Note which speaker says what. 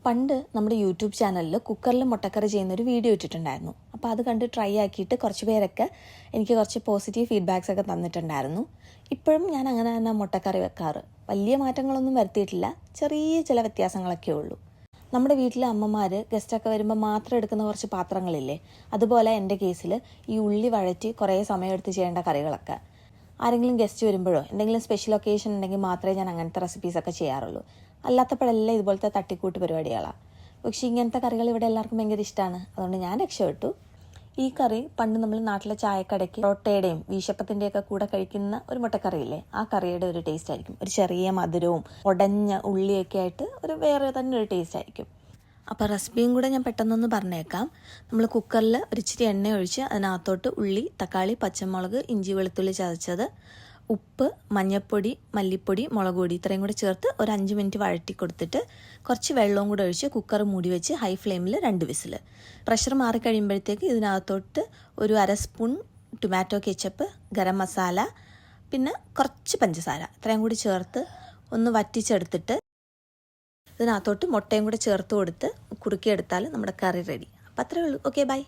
Speaker 1: പണ്ട് നമ്മുടെ യൂട്യൂബ് ചാനലിൽ കുക്കറിൽ മുട്ടക്കറി ചെയ്യുന്നൊരു വീഡിയോ ഇട്ടിട്ടുണ്ടായിരുന്നു. അപ്പോൾ അത് കണ്ട് ട്രൈ ആക്കിയിട്ട് കുറച്ച് പേരൊക്കെ എനിക്ക് കുറച്ച് പോസിറ്റീവ് ഫീഡ്ബാക്സ് ഒക്കെ തന്നിട്ടുണ്ടായിരുന്നു. ഇപ്പോഴും ഞാൻ അങ്ങനെ തന്നെ മുട്ടക്കറി വെക്കാറ്. വലിയ മാറ്റങ്ങളൊന്നും വരുത്തിയിട്ടില്ല, ചെറിയ ചില വ്യത്യാസങ്ങളൊക്കെ ഉള്ളൂ. നമ്മുടെ വീട്ടിലെ അമ്മമാർ ഗസ്റ്റൊക്കെ വരുമ്പോൾ മാത്രം എടുക്കുന്ന കുറച്ച് പാത്രങ്ങളില്ലേ, അതുപോലെ എൻ്റെ കേസിൽ ഈ ഉള്ളി വഴറ്റി കുറേ സമയമെടുത്ത് ചെയ്യേണ്ട കറികളൊക്കെ. ആരെങ്കിലും ഗസ്റ്റ് വരുമ്പോഴോ എന്തെങ്കിലും സ്പെഷ്യൽ ഒക്കേഷൻ ഉണ്ടെങ്കിൽ മാത്രമേ ഞാൻ അങ്ങനത്തെ റെസിപ്പീസൊക്കെ ചെയ്യാറുള്ളൂ. അല്ലാത്തപ്പോഴെല്ലാം ഇതുപോലത്തെ തട്ടിക്കൂട്ട് പരിപാടികളാണ്. പക്ഷേ ഇങ്ങനത്തെ കറികൾ ഇവിടെ എല്ലാവർക്കും ഭയങ്കര ഇഷ്ടമാണ്, അതുകൊണ്ട് ഞാൻ രക്ഷപ്പെട്ടു. ഈ കറി പണ്ട് നമ്മൾ നാട്ടിലെ ചായക്കടയ്ക്ക് റൊട്ടയുടെയും വീശപ്പത്തിൻ്റെയൊക്കെ കൂടെ കഴിക്കുന്ന ഒരു മുട്ടക്കറിയില്ലേ, ആ കറിയുടെ ഒരു ടേസ്റ്റ് ആയിരിക്കും. ഒരു ചെറിയ മധുരവും ഉടഞ്ഞ ഉള്ളിയൊക്കെ ആയിട്ട് ഒരു വേറെ തന്നെ ഒരു ടേസ്റ്റ് ആയിരിക്കും. അപ്പോൾ റെസിപ്പിയും കൂടെ ഞാൻ പെട്ടെന്നൊന്ന് പറഞ്ഞേക്കാം. നമ്മൾ കുക്കറിൽ ഒരു ഇച്ചിരി എണ്ണ ഒഴിച്ച് അതിനകത്തോട്ട് ഉള്ളി, തക്കാളി, പച്ചമുളക്, ഇഞ്ചി, വെളുത്തുള്ളി ചതച്ചത്, ഉപ്പ്, മഞ്ഞൾപ്പൊടി, മല്ലിപ്പൊടി, മുളക് പൊടി ഇത്രയും കൂടെ ചേർത്ത് ഒരു 5 മിനിറ്റ് വഴറ്റി കൊടുത്തിട്ട് കുറച്ച് വെള്ളവും കൂടെ ഒഴിച്ച് കുക്കർ മൂടി വെച്ച് ഹൈ ഫ്ലെയിമിൽ 2 വിസിൽ. പ്രഷർ മാറിക്കഴിയുമ്പോഴത്തേക്ക് ഇതിനകത്തോട്ട് ഒരു 1/2 spoon tomato ketchup, garam masala, പിന്നെ കുറച്ച് പഞ്ചസാര ഇത്രയും കൂടി ചേർത്ത് ഒന്ന് വറ്റിച്ചെടുത്തിട്ട് ഇതിനകത്തോട്ട് മുട്ടയും കൂടെ ചേർത്ത് കൊടുത്ത് കുറുക്കിയെടുത്താൽ നമ്മുടെ കറി റെഡി. അപ്പോൾ അത്രയേ ഉള്ളൂ. Okay, by.